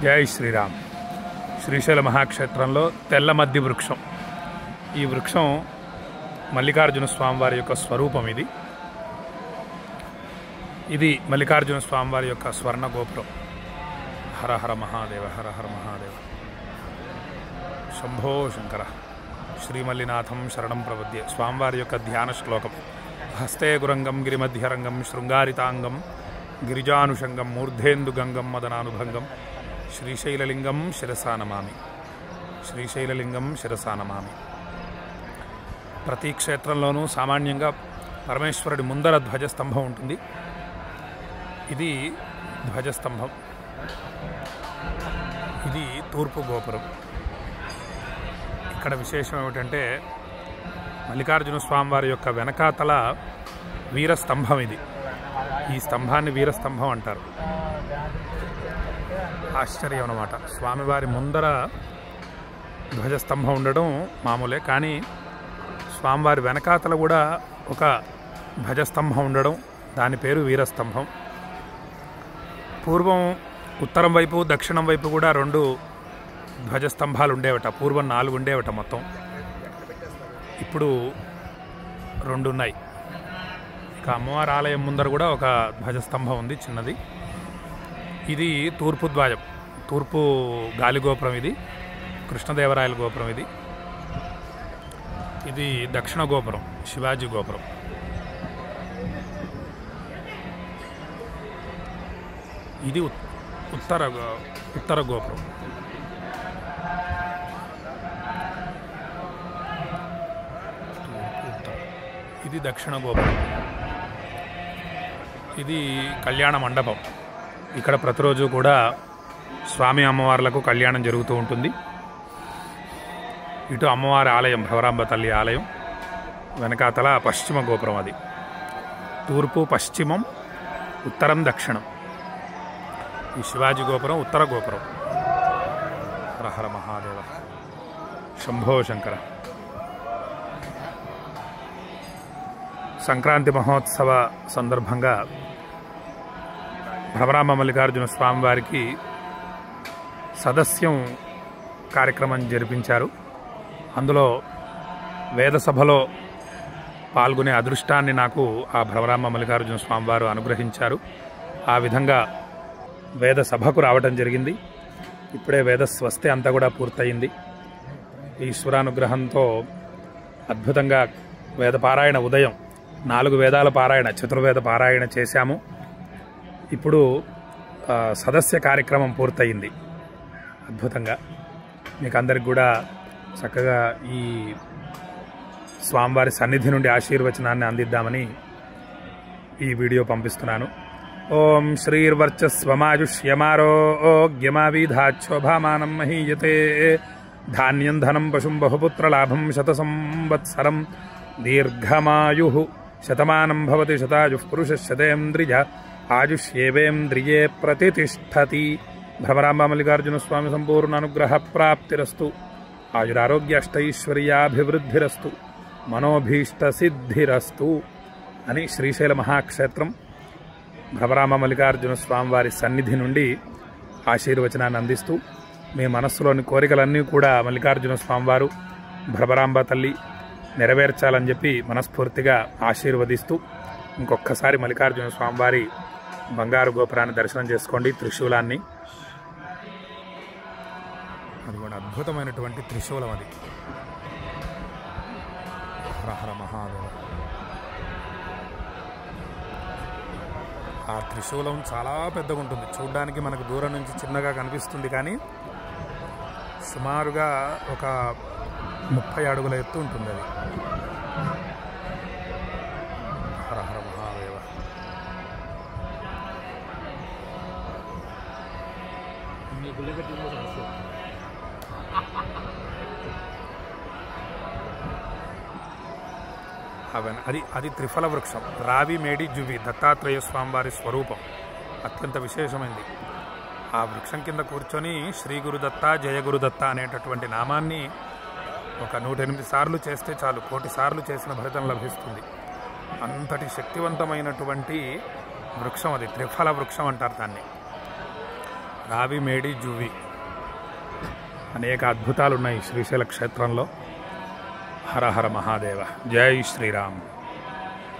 జై శ్రీరామ్. శ్రీశైల మహాక్షేత్రంలో తెల్ల మద్ది వృక్షం. ఈ వృక్షం మల్లికార్జున స్వామివారి యొక్క స్వరూపం. ఇది మల్లికార్జున స్వామివారి యొక్క స్వర్ణ గోపురం. హర హర మహాదేవ, హర హర మహాదేవ. శంభో శంకర. శ్రీమల్లినాథం శరణం ప్రపద్యే. స్వామివారి యొక్క ధ్యాన శ్లోకం. హస్తే గురంగం గిరిమధ్యరంగం శృంగారితాంగం గిరిజానుషంగం మూర్ధేందుగంగం మదనానుభంగం శ్రీశైలలింగం శిరసా నమామి. శ్రీశైలలింగం శిరసా నమామి. ప్రతి క్షేత్రంలోనూ సామాన్యంగా పరమేశ్వరుడి ముందర ధ్వజస్తంభం ఉంటుంది. ఇది ధ్వజస్తంభం. ఇది తూర్పు గోపురం. ఇక్కడ విశేషం ఏమిటంటే మల్లికార్జున స్వామివారి యొక్క వెనకాతల వీరస్తంభం ఇది. ఈ స్తంభాన్ని వీరస్తంభం అంటారు. ఆశ్చర్యం అన్నమాట. స్వామివారి ముందర ధ్వజస్తంభం ఉండడం మామూలే, కానీ స్వామివారి వెనకాతల కూడా ఒక ధ్వజస్తంభం ఉండడం, దాని పేరు వీరస్తంభం. పూర్వం ఉత్తరం వైపు దక్షిణం వైపు కూడా 2 ధ్వజస్తంభాలు ఉండేవట. పూర్వం 4 ఉండేవట మొత్తం. ఇప్పుడు 2 ఉన్నాయి. ఇక అమ్మవారి ఆలయం ముందర కూడా ఒక ధ్వజస్తంభం ఉంది, చిన్నది. ఇది తూర్పు ద్వారం, తూర్పు గాలిగోపురం. ఇది కృష్ణదేవరాయల గోపురం. ఇది దక్షిణ గోపురం, శివాజీ గోపురం. ఇది ఉత్తర గోపురం. ఇది దక్షిణ గోపురం. ఇది కళ్యాణ మండపం. ఇక్కడ ప్రతిరోజు కూడా స్వామి అమ్మవార్లకు కళ్యాణం జరుగుతూ ఉంటుంది. ఇటు అమ్మవారి ఆలయం, భ్రవరాంబ తల్లి ఆలయం. వెనకాతల పశ్చిమ గోపురం. అది తూర్పు, పశ్చిమం, ఉత్తరం, దక్షిణం. ఈ శివాజీ గోపురం ఉత్తర గోపురం. హర హర మహాదేవ. శంభో శంకర. సంక్రాంతి మహోత్సవ సందర్భంగా భ్రమరాంబ మల్లికార్జున స్వామివారికి సదస్యం కార్యక్రమం జరిపించారు. అందులో వేద సభలో పాల్గొనే అదృష్టాన్ని నాకు ఆ భ్రమరాంబ మల్లికార్జున స్వామివారు అనుగ్రహించారు. ఆ విధంగా వేద సభకు రావటం జరిగింది. ఇప్పుడే వేద స్వస్తి అంతా కూడా పూర్తయింది. ఈశ్వరానుగ్రహంతో అద్భుతంగా వేద పారాయణ ఉదయం 4 వేదాల పారాయణ, చతుర్వేద పారాయణ చేశాము. ఇప్పుడు సదస్య కార్యక్రమం పూర్తయింది అద్భుతంగా. మీకు అందరికి కూడా చక్కగా ఈ స్వామివారి సన్నిధి నుండి ఆశీర్వచనాన్ని అందిద్దామని ఈ వీడియో పంపిస్తున్నాను. ఓం శ్రీర్వర్చస్వమాయుష్యమారోగ్యమావిధాచ్చోభామానం మహీయతే ధాన్యం ధనం పశుం బహుపుత్రలాభం శతసంవత్సరం దీర్ఘమాయు శతమానం భవతి శతాయుః పురుషः శతేంద్రియ ఆయుష్యేవేంద్రియే ప్రతిష్టతి. భ్రమరాంబ మల్లికార్జున స్వామి సంపూర్ణ అనుగ్రహ ప్రాప్తిరస్తు. ఆయురారోగ్య అష్టైశ్వర్యాభివృద్ధిరస్తు. మనోభీష్ట సిద్ధిరస్తు అని శ్రీశైల మహాక్షేత్రం భ్రమరాంబ మల్లికార్జున స్వామివారి సన్నిధి నుండి ఆశీర్వచనాన్ని అందిస్తూ మీ మనస్సులోని కోరికలన్నీ కూడా మల్లికార్జున స్వామివారు, భ్రమరాంబ తల్లి నెరవేర్చాలని చెప్పి మనస్ఫూర్తిగా ఆశీర్వదిస్తూ ఇంకొక్కసారి మల్లికార్జున స్వామివారి బంగారు గోపురాన్ని దర్శనం చేసుకోండి. త్రిశూలాన్ని, అది కూడా అద్భుతమైనటువంటి త్రిశూలం. అది హర హర మహాదేవ. ఆ త్రిశూలం చాలా పెద్దగా ఉంటుంది. చూడ్డానికి మనకు దూరం నుంచి చిన్నగా కనిపిస్తుంది, కానీ సుమారుగా ఒక 30 అడుగుల ఎత్తు ఉంటుంది. అది హర హర మహాదేవ. అది త్రిఫల వృక్షం. రావి, మేడి, జువి దత్తాత్రేయ స్వామివారి స్వరూపం. అత్యంత విశేషమైంది. ఆ వృక్షం కింద కూర్చొని శ్రీ గురుదత్త, జయ గురుదత్త అనేటటువంటి నామాన్ని ఒక 108 సార్లు చేస్తే చాలు, 1,000,000 సార్లు చేసిన ఫలితం లభిస్తుంది. అంతటి శక్తివంతమైనటువంటి వృక్షం అది. త్రిఫల వృక్షం అంటారు దాన్ని. రావి మేడి జువి అనేక అద్భుతాలు ఉన్నాయి శ్రీశైల క్షేత్రంలో. హర హర మహాదేవ. జై శ్రీరామ్.